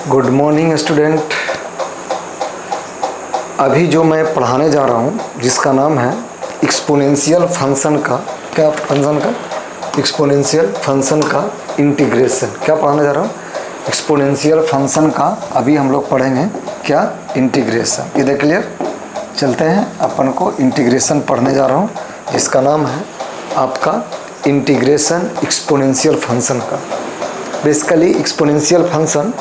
Good morning student. अभी जो मैं पढ़ाने जा रहा हूँ जिसका नाम है एक्सपोनेंशियल फंक्शन का, क्या फंक्शन का, एक्सपोनेंशियल फंक्शन का इंटीग्रेशन। क्या पढ़ाने जा रहा हूँ? एक्सपोनेंशियल फंक्शन का अभी हम लोग पढ़ेंगे क्या, इंटीग्रेशन। इधर क्लियर? चलते हैं, अपन को इंटीग्रेशन पढ़ने जा रहा हूँ जिसका नाम है आपका इंटीग्रेशन एक्सपोनेंशियल फंक्शन का। बेसिकली एक्सपोनेंशियल फंक्शन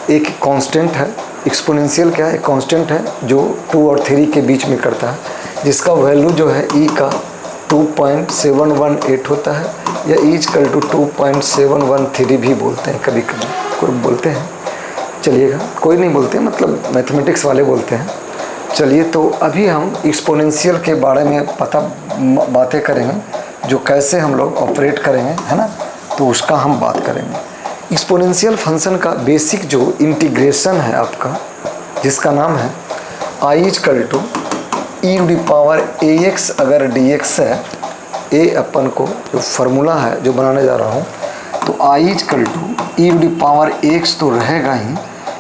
एक कांस्टेंट है। एक्सपोनेंशियल क्या है? एक कांस्टेंट है जो 2 और 3 के बीच में करता है, जिसका वैल्यू जो है e का 2.718 होता है, या e= 2.713 भी बोलते हैं, कभी कभी कोई बोलते हैं, चलिएगा कोई नहीं बोलते, मतलब मैथमेटिक्स वाले बोलते हैं। चलिए, तो अभी हम एक्सपोनेंशियल के बारे में बातें करेंगे, जो कैसे हम लोग ऑपरेट करेंगे, है ना, तो उसका हम बात करेंगे। एक्सपोनेंशियल फंक्शन का बेसिक जो इंटीग्रेशन है आपका, जिसका नाम है i=e⁴ax अगर dx है, ए अपन को जो फार्मूला है जो बनाने जा रहा हूँ, तो i=e⁴x तो रहेगा ही,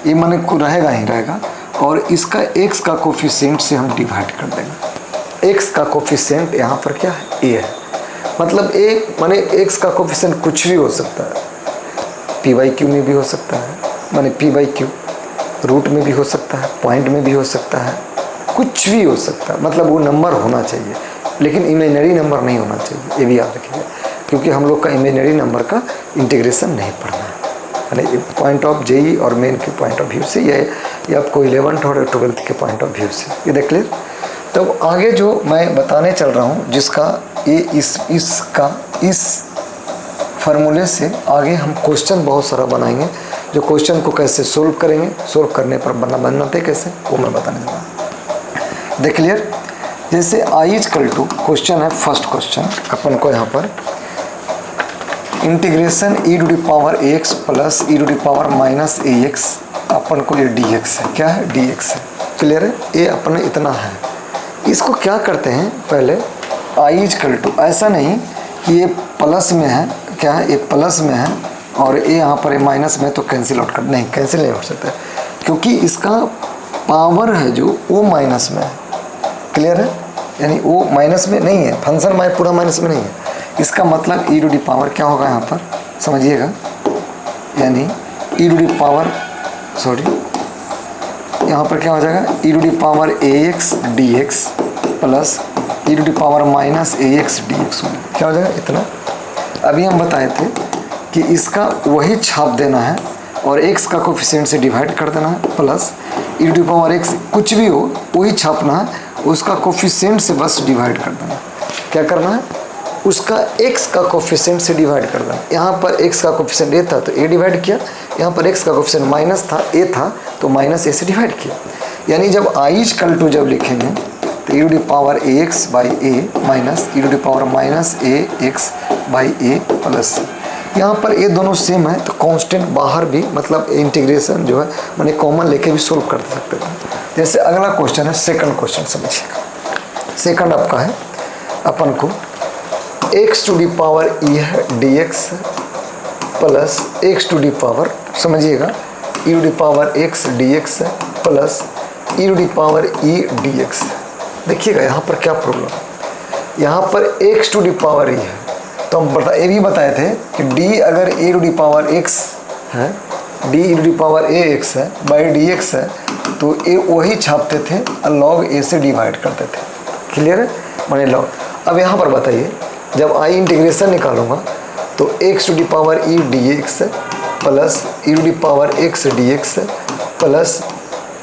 ये माने को रहेगा, और इसका x का कोफिशिएंट से हम डिवाइड कर देंगे। x का कोफिशिएंट यहाँ पर क्या है? a है। मतलब a माने x का कोफिशिएंट कुछ भी हो सकता है, p/q में भी हो सकता है, माने p/q रूट में भी हो सकता है, पॉइंट में भी हो सकता है, कुछ भी हो सकता है, मतलब वो नंबर होना चाहिए, लेकिन इमेजिनरी नंबर नहीं होना चाहिए, ये भी याद रखिएगा, क्योंकि हम लोग का इमेजिनरी नंबर का इंटीग्रेशन नहीं पढ़ना है, यानी पॉइंट ऑफ जेई और मेन के पॉइंट ऑफ व्यू से, ये आपको 11th और 12th के पॉइंट ऑफ व्यू से, ये देख क्लियर। तो आगे जो मैं बताने चल रहा हूँ, जिसका ये इस फार्मूले से आगे हम क्वेश्चन बहुत सारा बनाएंगे, जो क्वेश्चन को कैसे सोल्व करेंगे, सोल्व करने पर बनाते कैसे, वो मैं बताने जा रहा हूँ। देख क्लियर? जैसे i= क्वेश्चन है, फर्स्ट क्वेश्चन अपन को यहाँ पर इंटीग्रेशन e⁴x प्लस e⁻−ax, अपन को ये dx है, क्या है? dx है। क्लियर है? ये अपने इतना है। इसको क्या करते हैं, पहले i= ऐसा नहीं कि ये प्लस में है, क्या है, ये प्लस में है और ये यहाँ पर माइनस में, तो कैंसिल आउट कर, नहीं कैंसिल नहीं हो सकता, क्योंकि इसका पावर है जो वो माइनस में है। क्लियर है? यानी वो माइनस में नहीं है, फंक्शन में पूरा माइनस में नहीं है, इसका मतलब e⁻ क्या होगा यहाँ पर, समझिएगा, यानी यहाँ पर क्या हो जाएगा, e⁻ax dx plus e⁻−ax dx, क्या हो जाएगा इतना। अभी हम बताए थे कि इसका वही छाप देना है और x का कोफिशिएंट से डिवाइड कर देना है, प्लस e⁻x कुछ भी हो वही छापना है, उसका कोफिशिएंट से बस डिवाइड कर देना। क्या करना है? उसका x का कोफिशिएंट से डिवाइड कर देना। यहाँ पर x का कोफिशिएंट a था तो a डिवाइड किया, यहाँ पर x का कोफिशिएंट माइनस था, a था, तो माइनस a से डिवाइड किया। यानी जब i= जब लिखेंगे तो e⁻ax/a माइनस e⁻−ax/a प्लस, यहाँ पर ये दोनों सेम है, तो कांस्टेंट बाहर भी, मतलब इंटीग्रेशन जो है मैंने कॉमन लेके भी सोल्व कर सकते थे। जैसे अगला क्वेश्चन है, सेकंड क्वेश्चन समझिएगा। सेकंड आपका है, अपन को x⁻e है dx प्लस x⁻, समझिएगा, e⁻x dx है प्लस e⁻e dx। देखिएगा यहाँ पर क्या प्रॉब्लम है, यहाँ पर x⁻e है, तो हम ये भी बताए थे कि d अगर e⁻x है, d⁻ax है बाई dx है, तो ये वही छापते थे और log a से डिवाइड करते थे। क्लियर है? माने log। अब यहाँ पर बताइए, जब i इंटीग्रेशन निकालूंगा तो x⁻e dx plus e⁻x dx plus,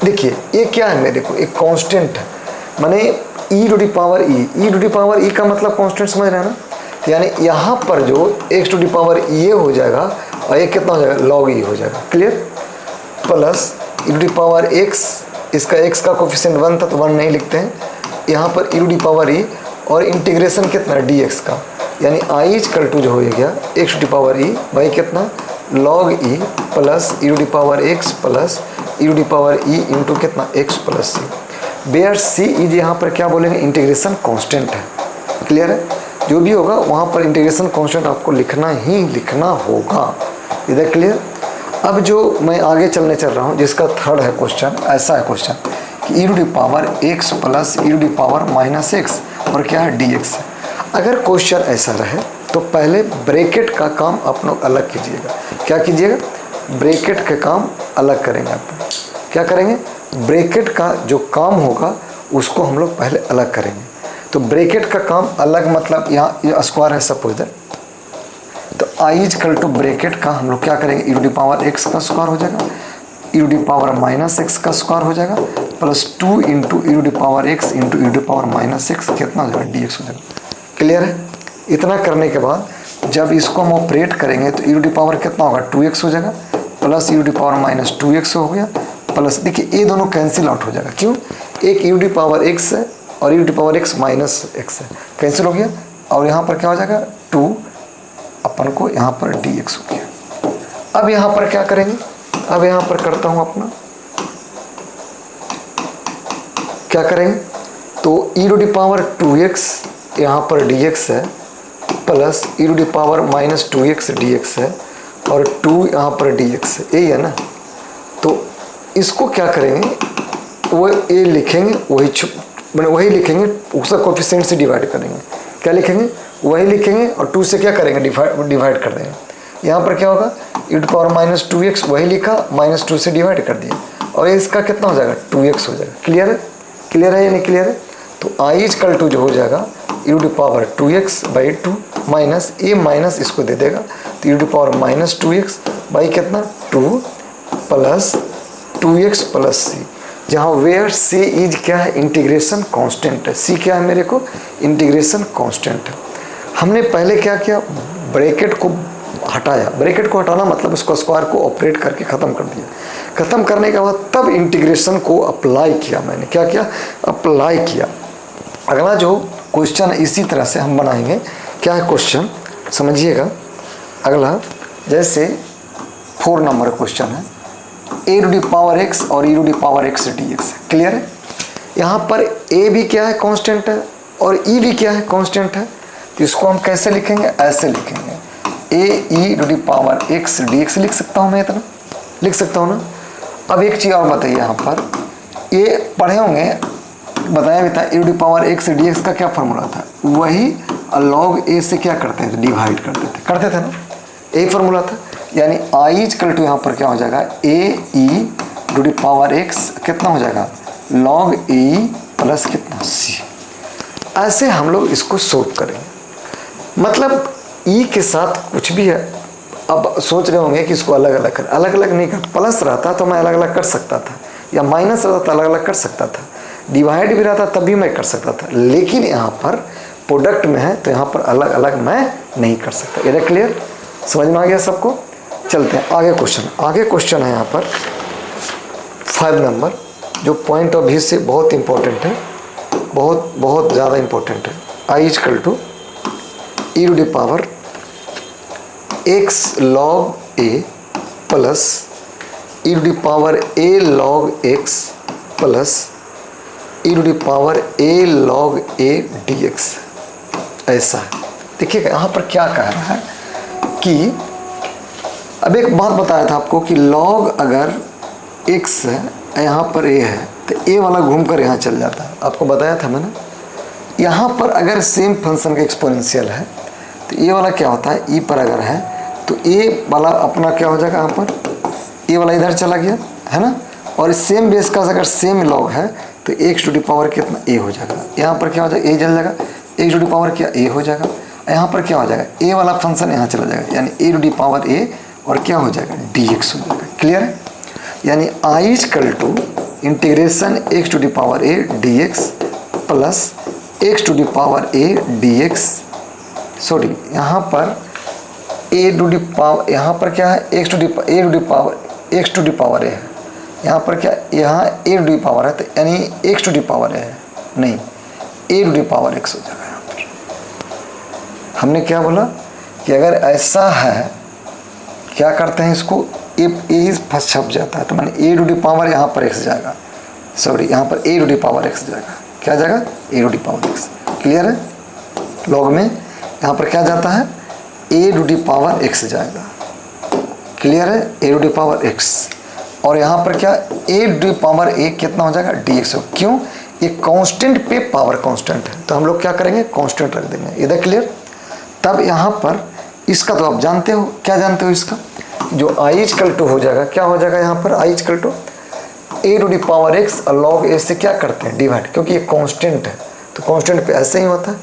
देखिए ये क्या है मेरे को, एक कांस्टेंट है, माने e⁻e का मतलब कांस्टेंट समझ रहे हैं ना, यानी यहाँ पर जो x⁻e हो जाएगा और ये कितना हो जाएगा, log e हो जाएगा। क्लियर? प्लस e⁻x, इसका x का कोफिशिएंट 1 था तो 1 नहीं लिखते हैं, यहाँ पर e⁻e और इंटीग्रेशन कितना dx का, यानी i= जो हो गया x⁻e बाई कितना, log e plus e⁻x plus e⁻e into कितना, x plus c, where c is यहाँ पर क्या बोलेंगे, इंटीग्रेशन कांस्टेंट है। क्लियर है? जो भी होगा वहाँ पर इंटीग्रेशन कांस्टेंट आपको लिखना ही लिखना होगा। इधर क्लियर? अब जो मैं आगे चल रहा हूँ जिसका थर्ड है क्वेश्चन, ऐसा है क्वेश्चन कि E to the power X plus E to the power minus X और क्या है डी एक्स। अगर क्वेश्चन ऐसा रहे तो पहले ब्रैकेट का काम आप लोग अलग कीजिएगा। क्या कीजिएगा? ब्रैकेट का काम अलग करेंगे। आप क्या करेंगे? ब्रैकेट का जो काम होगा उसको हम लोग पहले अलग करेंगे। तो ब्रैकेट का काम अलग मतलब यहाँ ये स्क्वायर है सपोज दैट, तो I is equal to bracket का हम लोग क्या करेंगे? E to the power X का स्क्वायर हो जाएगा, ई to the power minus X का स्क्वायर हो जाएगा, plus 2 into E to the power X into E to the power minus X कितना हो जाएगा? डी एक्स हो जाएगा। क्लियर है? इतना करने के बाद जब इसको हम ऑपरेट करेंगे तो ई टू दी पावर कितना होगा? 2x हो जाएगा, plus E to the power minus 2x हो गया, प्लस देखिए ये दोनों कैंसिल आउट हो जाएगा। क्यों? एक E to the power x है और E to the power x minus x है, कैंसिल हो गया। और यहाँ पर क्या हो जाएगा? 2 अपन को यहाँ पर dx हो गया। अब यहाँ पर क्या करेंगे? अब यहाँ पर करता हूँ अपना क्या करेंगे? तो E to the power 2x यहाँ पर dx है, plus E to the power minus 2x dx है और 2 यहाँ पर dx है, यही है ना। तो इसको क्या करेंगे? वो ए लिखेंगे, वही लिखेंगे, उसका कोफिशिएंट से डिवाइड करेंगे। क्या लिखेंगे? वही लिखेंगे और 2 से क्या करेंगे? डिवाइड कर देंगे। यहाँ पर क्या होगा? ई टू पावर माइनस 2x वही लिखा, माइनस 2 से डिवाइड कर दिया और इसका कितना हो जाएगा? 2x हो जाएगा। क्लियर है? क्लियर है या नहीं क्लियर है? तो आई इज इक्वल टू जो हो जाएगा ई to power 2x by 2 minus A minus इसको दे देगा, तो E to power minus 2x by कितना? 2 प्लस 2x प्लस सी, जहाँ वेयर सी इज क्या है? इंटीग्रेशन कांस्टेंट है। सी क्या है मेरे को? इंटीग्रेशन कांस्टेंट है। हमने पहले क्या किया? ब्रैकेट को हटाया। ब्रैकेट को हटाना मतलब उसको स्क्वायर को ऑपरेट करके ख़त्म कर दिया। ख़त्म करने के बाद तब इंटीग्रेशन को अप्लाई किया। मैंने क्या किया? अप्लाई किया। अगला जो क्वेश्चन है इसी तरह से हम बनाएंगे। क्या है क्वेश्चन? समझिएगा। अगला जैसे 4 नंबर क्वेश्चन है, ए टू दी पावर एक्स और E to the power X D X. Clear है? यहाँ पर ए भी क्या है? कांस्टेंट है और ई भी क्या है? कांस्टेंट है। तो इसको हम कैसे लिखेंगे? ऐसे लिखेंगे, A E to the power X D X लिख सकता हूँ मैं, इतना लिख सकता हूँ ना। अब एक चीज़ और बताइए, यहाँ पर ये पढ़े होंगे, बताया भी था, A to the power X D X का क्या फॉर्मूला था? वही लॉग ए से क्या करते थे? डिवाइड करते थे ना, यही फॉर्मूला था। यानी आई इज इक्वल टू यहाँ पर क्या हो जाएगा? ए E to the power x कितना हो जाएगा? लॉग ए प्लस कितना? सी। ऐसे हम लोग इसको सोल्व करेंगे। मतलब ई के साथ कुछ भी है। अब सोच रहे होंगे कि इसको अलग अलग कर, अलग अलग नहीं कर। प्लस रहता तो मैं अलग अलग कर सकता था, या माइनस रहता तो अलग अलग कर सकता था, डिवाइड भी रहता तब भी मैं कर सकता था, लेकिन यहाँ पर प्रोडक्ट में है तो यहाँ पर अलग अलग मैं नहीं कर सकता। ये क्लियर? समझ में आ गया सबको? चलते हैं आगे क्वेश्चन। आगे क्वेश्चन है यहाँ पर 5 नंबर, जो पॉइंट ऑफ व्यू से बहुत इंपॉर्टेंट है, बहुत ज़्यादा इंपॉर्टेंट है। I is equal to e to the power x log a plus E to the power a log x plus E to the power a log a d x. ऐसा है। देखिएगा यहाँ पर क्या कह रहा है कि अब एक बात बताया था आपको कि लॉग अगर x है, यहाँ पर a है, तो a वाला घूमकर यहाँ चल जाता है। आपको बताया था मैंने। यहाँ पर अगर सेम फंक्शन का एक्सपोनेंशियल है तो a वाला क्या होता है? e पर अगर है तो a वाला अपना क्या हो जाएगा? यहाँ पर a वाला इधर चला गया है ना। और सेम बेस का अगर सेम लॉग है तो x टू दी पावर कितना? a हो जाएगा। यहाँ पर क्या हो जाएगा? a चल जाएगा, x टू दी पावर क्या? a हो जाएगा। यहाँ पर क्या हो जाएगा? a वाला फंक्शन यहाँ चला जाएगा, यानी a to the power a और क्या हो जाएगा? dx हो जाएगा। क्लियर है? यानी I is equal to integration x to the power a dx plus x to the power a dx। Sorry, यहाँ पर a टू दी पावर, यहाँ पर क्या है? X to the power a है। यहाँ पर क्या? यहाँ a टू दी पावर है, तो यानी x to the power a है, नहीं a to the power x हो जाएगा। यहाँ पर हमने क्या बोला कि अगर ऐसा है, क्या करते हैं इसको? ए फर्स्ट छप जाता है, तो मैंने ए टू डी पावर यहाँ पर एक्स जाएगा, सॉरी यहाँ पर a to the power x जाएगा। क्या जाएगा? A to the power x. Clear है? लॉग में यहाँ पर क्या जाता है? ए टू डी पावर एक्स जाएगा। क्लियर है, ए टू दी पावर एक्स। और यहाँ पर क्या, ए टू दी पावर ए कितना हो जाएगा, डी एक्स। क्यों, ये कांस्टेंट पे पावर कांस्टेंट है, तो हम लोग क्या करेंगे, कांस्टेंट रख देंगे। इधर क्लियर। तब यहाँ पर इसका तो आप जानते हो, क्या जानते हो इसका, जो आई इक्वल टू हो जाएगा, क्या हो जाएगा यहाँ पर, I equal to a to the power x log a से क्या करते हैं, डिवाइड, क्योंकि ये कांस्टेंट है तो कांस्टेंट पे ऐसे ही होता है।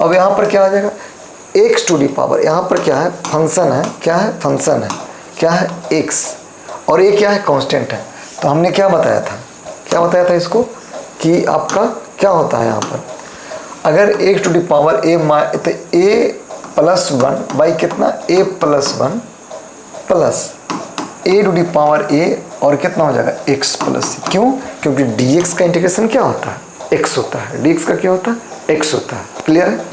अब यहाँ पर क्या आ जाएगा, एक्स टू दी पावर, यहाँ पर क्या है, फंक्शन है, क्या है, फंक्शन है, क्या है, एक्स, और ये क्या है, कांस्टेंट है। तो हमने क्या बताया था, क्या बताया था इसको, कि आपका क्या होता है यहाँ पर, अगर x to the power a तो ए प्लस वन बाई कितना, a plus one plus a to the power a और कितना हो जाएगा, एक्स प्लस। क्यों, क्योंकि डी एक्स का इंटीग्रेशन क्या होता है, एक्स होता है, डी एक्स का क्या होता है, एक्स होता है। क्लियर है।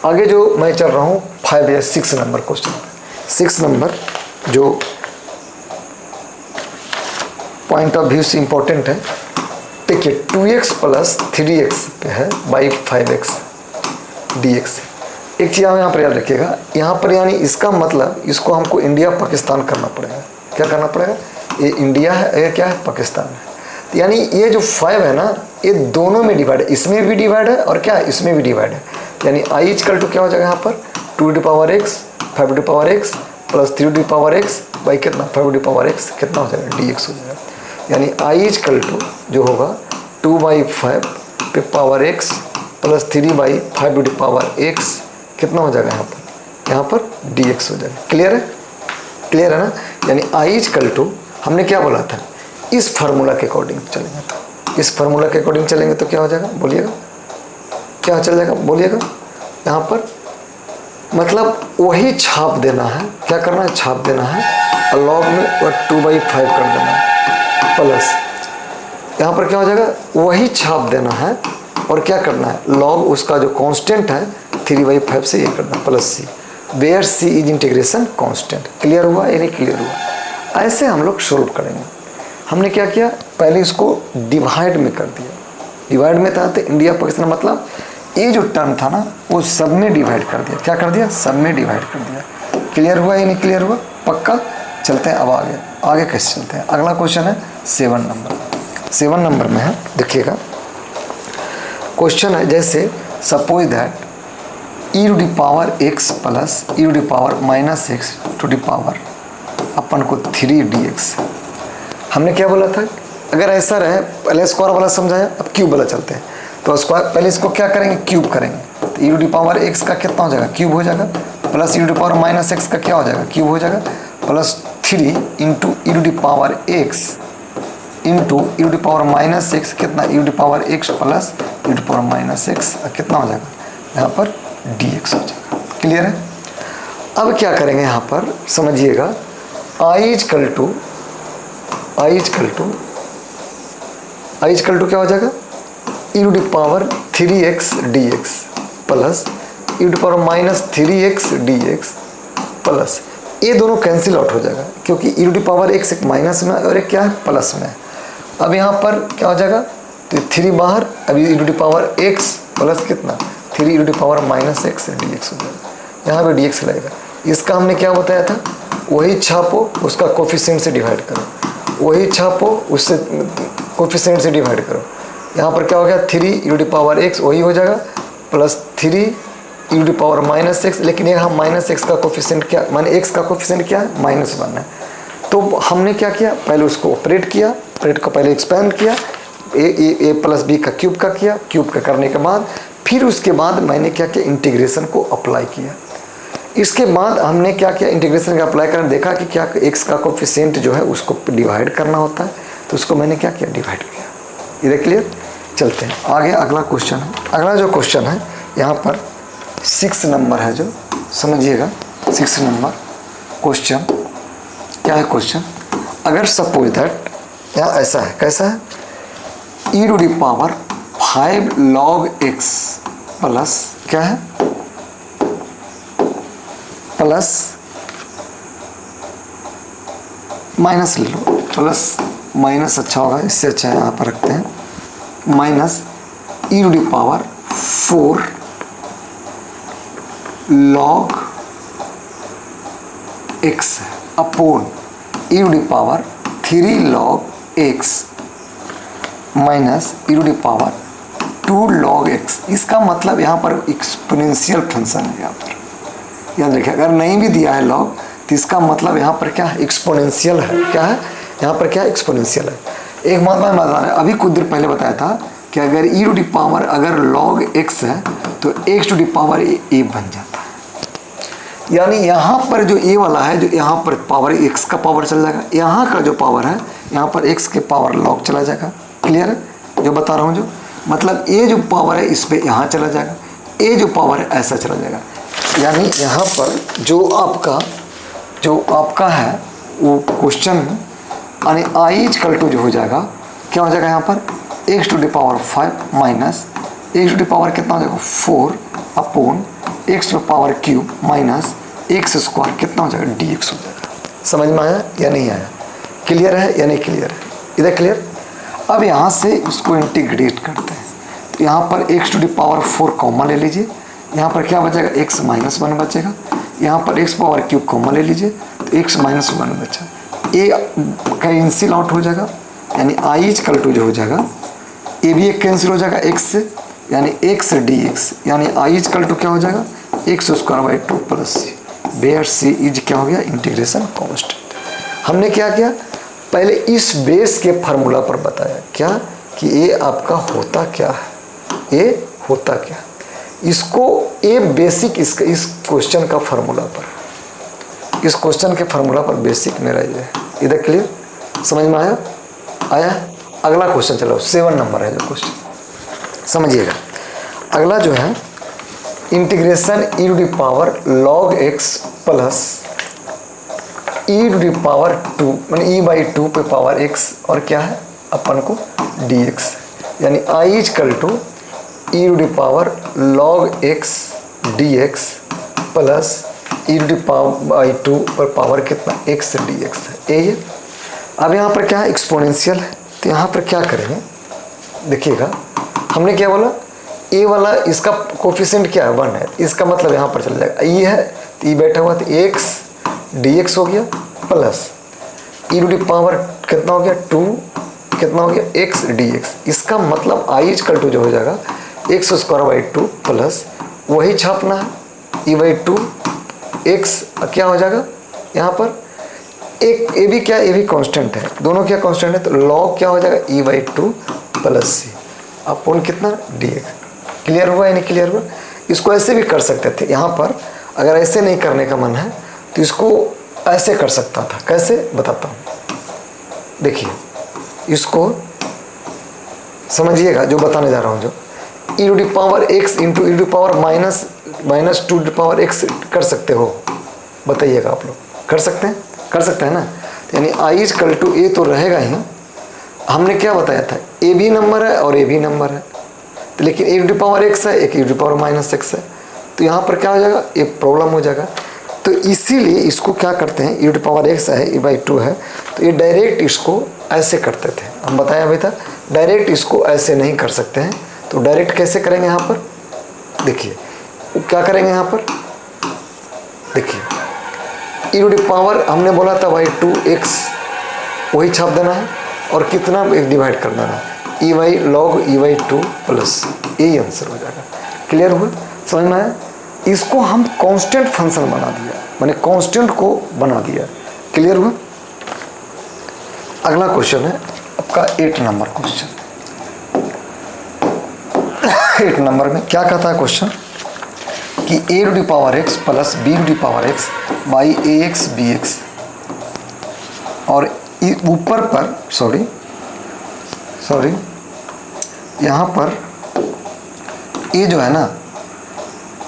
आगे जो मैं चल रहा हूँ 5 या 6 नंबर क्वेश्चन, 6 नंबर जो पॉइंट ऑफ व्यू से इंपॉर्टेंट है। देखिए 2x प्लस 3x पे है बाई 5x dx। एक चीज़ यहाँ पर याद रखिएगा, यहाँ पर यानी इसका मतलब इसको हमको इंडिया पाकिस्तान करना पड़ेगा। क्या करना पड़ेगा, ये इंडिया है, ये क्या है, पाकिस्तान है। तो यानी ये जो 5 है ना, ये दोनों में डिवाइड है, इसमें भी डिवाइड है और क्या है, इसमें भी डिवाइड है। यानी आई इक्वल टू क्या हो जाएगा यहाँ पर, 2 to power x 5 to power x plus 3 to power x by कितना, 5 टू पावर x कितना हो जाएगा, dx हो जाएगा। यानी आई इक्वल टू जो होगा 2/5 पे पावर x प्लस 3/5 टू पावर x कितना हो जाएगा यहाँ पर dx हो जाएगा। क्लियर है, क्लियर है ना। यानी आई इक्वल टू हमने क्या बोला था, इस फार्मूला के अकॉर्डिंग चलेंगे, तो इस फार्मूला के अकॉर्डिंग चलेंगे तो क्या हो जाएगा, बोलिएगा क्या चल जाएगा, बोलिएगा। यहाँ पर मतलब वही छाप देना है, क्या करना है, छाप देना है, लॉग में 2/5 कर देना है, प्लस यहाँ पर क्या हो जाएगा, वही छाप देना है और क्या करना है, लॉग उसका जो कांस्टेंट है 3/5 से ये करना plus c, where c is integration constant. Clear हुआ या नहीं क्लियर हुआ। ऐसे हम लोग सोल्व करेंगे। हमने क्या किया, पहले इसको डिवाइड में कर दिया, डिवाइड में था तो इंडिया पाकिस्तान, मतलब ये जो टर्म था ना वो सब में डिवाइड कर दिया। क्या कर दिया, सब में डिवाइड कर दिया। क्लियर हुआ या नहीं क्लियर हुआ, पक्का। चलते हैं अब आगे कैसे चलते हैं। अगला क्वेश्चन है 7 नंबर। 7 नंबर में है, देखिएगा क्वेश्चन है, जैसे suppose that e to the power x plus e to the power minus x to the power अपन को 3 dx। हमने क्या बोला था, अगर ऐसा रहे, पहले स्क्वायर वाला समझाया, अब क्यूब वाला चलते हैं। तो स्क्वायर पहले इसको क्या करेंगे, क्यूब करेंगे, तो e to the power x का कितना हो जाएगा, क्यूब हो जाएगा, plus e to the power minus x का क्या हो जाएगा, क्यूब हो जाएगा, plus 3 into E to the power x into E to the power minus x कितना, e to the power x plus E to the power minus x कितना हो जाएगा, यहाँ पर dx हो जाएगा। क्लियर है। अब क्या करेंगे, यहाँ पर समझिएगा, आई इक्वल टू क्या हो जाएगा, ई to the power 3x dx plus E to the power minus 3x dx plus, ये दोनों कैंसिल आउट हो जाएगा क्योंकि e to the power x एक माइनस में और एक क्या है, प्लस में। अब यहाँ पर क्या हो जाएगा, तो 3 बाहर, अभी e to the power x plus कितना 3 e to the power minus x dx हो जाएगा। यहाँ पे dx लगेगा। इसका हमने क्या बताया था, वही छापो उसका कोफिशिएंट से डिवाइड करो, वही छापो उससे कोफिशिएंट से डिवाइड करो। यहाँ पर क्या हो गया, 3 e to the power x वही हो जाएगा plus 3 e to the power minus x, लेकिन यहाँ माइनस x का कोफिशिएंट क्या, माने x का कोफिशिएंट क्या है, -1 है। तो हमने क्या किया, पहले उसको ऑपरेट किया, ऑपरेट को पहले एक्सपेंड किया, ए प्लस बी का किया, क्यूब का करने के बाद फिर उसके बाद मैंने क्या किया, इंटीग्रेशन को अप्लाई किया। इसके बाद हमने क्या किया, इंटीग्रेशन का अप्लाई करके देखा कि क्या x का कोफिशिएंट जो है उसको डिवाइड करना होता है, तो उसको मैंने क्या किया, डिवाइड किया। ये क्लियर। चलते हैं आगे, अगला क्वेश्चन है। अगला जो क्वेश्चन है यहाँ पर 6 नंबर है, जो समझिएगा 6 नंबर क्वेश्चन क्या है। क्वेश्चन अगर सपोज दैट यहाँ ऐसा है, कैसा है, e to the power 5 log x plus क्या है, प्लस माइनस ले लो, प्लस माइनस अच्छा होगा, इससे अच्छा है, यहाँ पर रखते हैं, minus e to the power 4 log x upon e to the power 3 log x minus e to the power 2 log x। इसका मतलब यहाँ पर एक्सपोनेंशियल फंक्शन है। यहाँ पर याद रखिए, अगर नहीं भी दिया है log तो इसका मतलब यहाँ पर क्या है, एक्सपोनेंशियल है। क्या है यहाँ पर, क्या एक्सपोनेंशियल है। एक बात मैं बता रहा, अभी कुछ देर पहले बताया था कि अगर ई टू द पावर अगर log x है तो x to the power a बन जाता है। यानी यहाँ पर जो a वाला है, जो यहाँ पर पावर x का पावर चला जाएगा, यहाँ का जो पावर है यहाँ पर x के पावर log चला जाएगा। क्लियर है जो बता रहा हूँ, जो मतलब a जो पावर है इस पर यहाँ चला जाएगा, a जो पावर है ऐसा चला जाएगा। यानी यहाँ पर जो आपका है वो क्वेश्चन यानी आई इक्वल टू जो हो जाएगा, क्या हो जाएगा यहाँ पर x to the power 5 minus x to the power कितना हो जाएगा 4 upon x to power cube minus x square कितना हो जाएगा dx हो जाएगा। समझ में आया या नहीं आया? क्लियर है या नहीं क्लियर है? इधर क्लियर। अब यहाँ से इसको इंटीग्रेट करते हैं तो यहाँ पर x to the power 4 common ले लीजिए, यहाँ पर क्या बचेगा x माइनस 1 बचेगा, यहाँ पर x पावर क्यूब कॉमन ले लीजिए तो x माइनस 1 बचा, a कैंसिल आउट हो जाएगा यानी आई इक्वल टू जो हो जाएगा ए भी एक कैंसिल हो जाएगा x से यानी x dx यानी आई इक्वल टू क्या हो जाएगा x square by 2 plus c, where c is क्या हो गया इंटीग्रेशन कांस्टेंट। हमने क्या किया, पहले इस बेस के फार्मूला पर बताया क्या कि ये आपका होता क्या है, ये होता क्या, इसको ए बेसिक इस क्वेश्चन का फार्मूला पर, इस क्वेश्चन के फार्मूला पर बेसिक मेरा ये है। इधर क्लियर, समझ में आया? अगला क्वेश्चन चलो 7 नंबर है जो क्वेश्चन समझिएगा। अगला जो है integration e to the power log x plus E to the power 2 माने e बाई 2 पे पावर x और क्या है अपन को dx यानी I equal to e to the power log x dx plus E to the power by 2 पर power कितना x dx है ये। अब यहाँ पर क्या है एक्सपोनेंशियल है तो यहाँ पर क्या करेंगे देखिएगा, हमने क्या बोला ए वाला इसका कोफिशिएंट क्या है 1 है, इसका मतलब यहाँ पर चला जाएगा ये है तो ये बैठा हुआ तो x dx हो गया plus E to the power कितना हो गया 2 कितना हो गया x dx, इसका मतलब आई इक्वल टू जो हो जाएगा x स्क्वायर बाई 2 प्लस वही छापना है e बाई 2 x क्या हो जाएगा यहाँ पर एक ए भी क्या ए भी कांस्टेंट है, दोनों क्या कांस्टेंट है तो log क्या हो जाएगा e by 2 plus c upon कितना dx। क्लियर हुआ या नहीं क्लियर हुआ? इसको ऐसे भी कर सकते थे, यहाँ पर अगर ऐसे नहीं करने का मन है तो इसको ऐसे कर सकता था। कैसे बताता हूँ, देखिए इसको समझिएगा जो बताने जा रहा हूँ, जो e to the power x into E to the power minus 2 the power x कर सकते हो, बताइएगा आप लोग कर सकते हैं ना। यानी आई इक्वल टू ए तो रहेगा ही, हमने क्या बताया था ए भी नंबर है और ए भी नंबर है तो लेकिन a to the power x है एक a to the power minus x है तो यहाँ पर क्या हो जाएगा ये प्रॉब्लम हो जाएगा। तो इसीलिए इसको क्या करते हैं ए टू द पावर x है ए बाई 2 है तो ये डायरेक्ट इसको ऐसे करते थे, हम बताया अभी था डायरेक्ट इसको ऐसे नहीं कर सकते हैं तो डायरेक्ट कैसे करेंगे यहाँ पर देखिए क्या करेंगे यहाँ पर देखिए ई टू द पावर हमने बोला था बाई 2x वही छाप देना है और कितना एक डिवाइड कर देना है e by log e by 2 plus यही आंसर हो जाएगा। क्लियर हुआ, समझ में आया? इसको हम कांस्टेंट फंक्शन बना दिया, माने कांस्टेंट को बना दिया। क्लियर हुआ? अगला क्वेश्चन है आपका 8 नंबर क्वेश्चन। 8 नंबर में क्या कहता है क्वेश्चन कि a to the power x plus b to the power x by a x b x और ऊपर पर सॉरी यहाँ पर ये जो है ना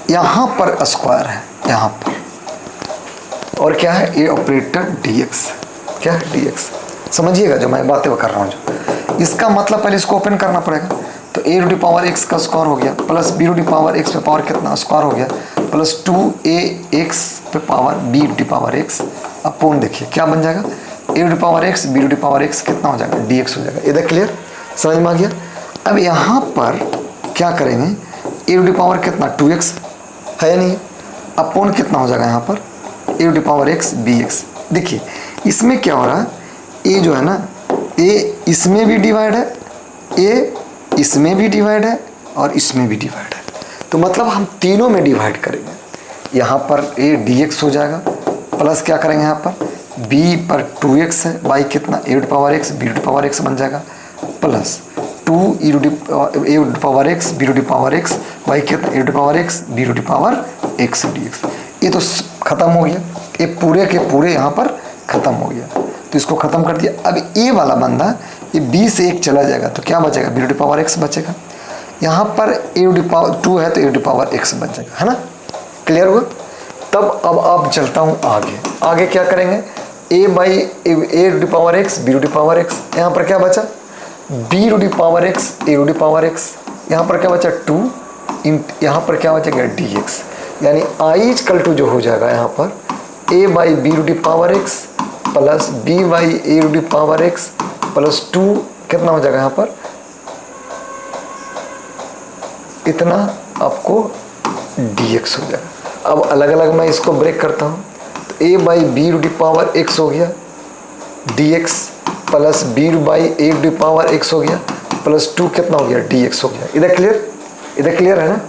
यहाँ पर स्क्वायर है यहाँ पर और क्या है ए ऑपरेटर dx, क्या है dx। समझिएगा जो मैं बातें कर रहा हूँ, जो इसका मतलब पहले इसको ओपन करना पड़ेगा तो a to the power x का स्क्वायर हो गया plus b to the power x पे पावर कितना स्क्वायर हो गया प्लस 2ax पे power b to the power x upon देखिए क्या बन जाएगा a to the power x b to the power x कितना हो जाएगा dx हो जाएगा। इधर क्लियर, समझ में आ गया? अब यहाँ पर क्या करेंगे ए टू द पावर कितना 2x है या नहीं अपॉन कितना हो जाएगा यहाँ पर a to the power x bx। देखिए इसमें क्या हो रहा है, ए जो है ना, ए इसमें भी डिवाइड है, ए इसमें भी डिवाइड है और इसमें भी डिवाइड है। तो मतलब हम तीनों में डिवाइड करेंगे। यहाँ पर ए dx हो जाएगा, प्लस क्या करेंगे यहाँ पर b पर 2x है, बाई कितना a to power x b to power x बन जाएगा, plus 2 a to power x b to power x by कितना a to power x b to power x dx। ये तो खत्म हो गया, ये पूरे के पूरे यहाँ पर खत्म हो गया। तो इसको खत्म कर दिया। अब ए वाला बंदा ये b से 1 चला जाएगा तो क्या बचेगा, b टू पावर x बचेगा। यहाँ पर a टू पावर 2 है तो a टू पावर x बच जाएगा, है ना। क्लियर हुआ। तब अब आप चलता हूँ आगे। आगे क्या करेंगे, a by a to power x b to power x, यहाँ पर क्या बचा b to power x a to power x, यहाँ पर क्या बचा 2, यहाँ पर क्या बचेगा dx, यानी i इक्वल टू जो हो जाएगा यहाँ पर a by b to power x plus b by a to power x plus 2 कितना हो जाएगा यहाँ पर, इतना आपको dx हो जाएगा। अब अलग अलग मैं इसको ब्रेक करता हूँ, तो a by b to power x हो गया dx plus b by a to power x हो गया प्लस 2 कितना हो गया dx हो गया। इधर क्लियर, इधर क्लियर है ना।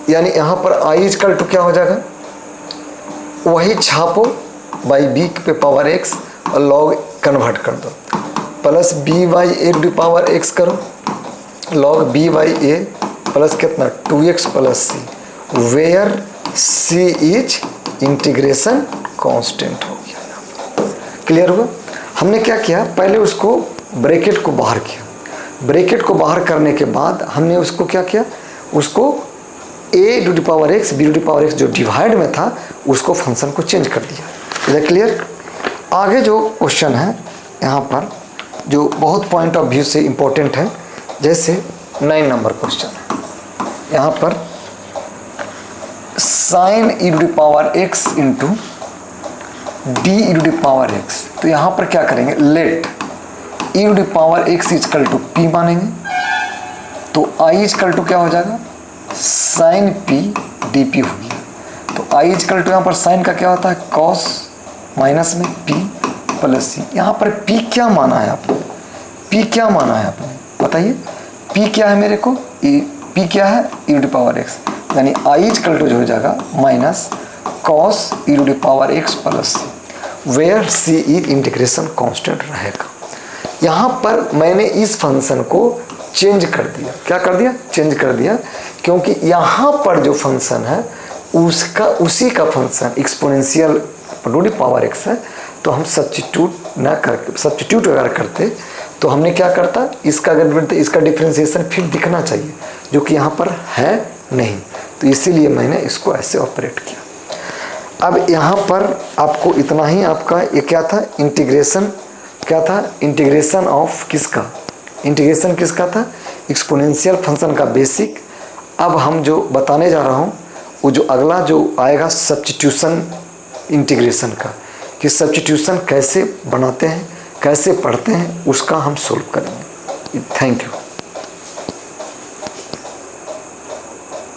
यानी यहाँ पर i इक्वल टू क्या हो जाएगा, वही छापो बाई b पे पावर x और लॉग कन्वर्ट कर दो, plus b by a to power x करो लॉग b बाई a प्लस कितना 2x plus c, where c is integration constant हो गया। क्लियर हुआ। हमने क्या किया, पहले उसको ब्रैकेट को बाहर किया, ब्रैकेट को बाहर करने के बाद हमने उसको क्या किया, उसको a to power x b to power x जो डिवाइड में था उसको फंक्शन को चेंज कर दिया। इधर क्लियर। आगे जो क्वेश्चन है यहाँ पर जो बहुत पॉइंट ऑफ व्यू से इम्पोर्टेंट है, जैसे 9 नंबर क्वेश्चन है यहाँ पर sine e to power x into d e to power x। तो यहाँ पर क्या करेंगे, let e to power x equal to p मानेंगे, तो i इजकल टू क्या हो जाएगा साइन p dp हो गया। तो i इजकल टू यहाँ पर साइन का क्या होता है cos माइनस में p प्लस c। यहाँ पर p क्या माना है आपने, p क्या माना है आपने बताइए, p क्या है मेरे को, p क्या है e टू पावर x, यानी i इजकल टू जो हो जाएगा minus cos e to power x plus c, where c is integration constant रहेगा। यहाँ पर मैंने इस फंक्शन को चेंज कर दिया, क्या कर दिया, चेंज कर दिया, क्योंकि यहाँ पर जो फंक्शन है उसका उसी का function exponential to the power x है। तो हम सब्स्टिट्यूट ना करके, सब्स्टिट्यूट अगर करते तो हमने क्या करता, इसका अगर इसका डिफरेंशिएशन फिर दिखना चाहिए जो कि यहाँ पर है नहीं, तो इसीलिए मैंने इसको ऐसे ऑपरेट किया। अब यहाँ पर आपको इतना ही, आपका ये क्या था इंटीग्रेशन, क्या था इंटीग्रेशन ऑफ किसका, इंटीग्रेशन किसका था एक्सपोनेंशियल फंक्शन का बेसिक। अब हम जो बताने जा रहा हूँ वो जो अगला जो आएगा सब्स्टिट्यूशन इंटीग्रेशन का, कि सब्स्टिट्यूशन कैसे बनाते हैं कैसे पढ़ते हैं उसका हम सोल्व करेंगे। Thank you.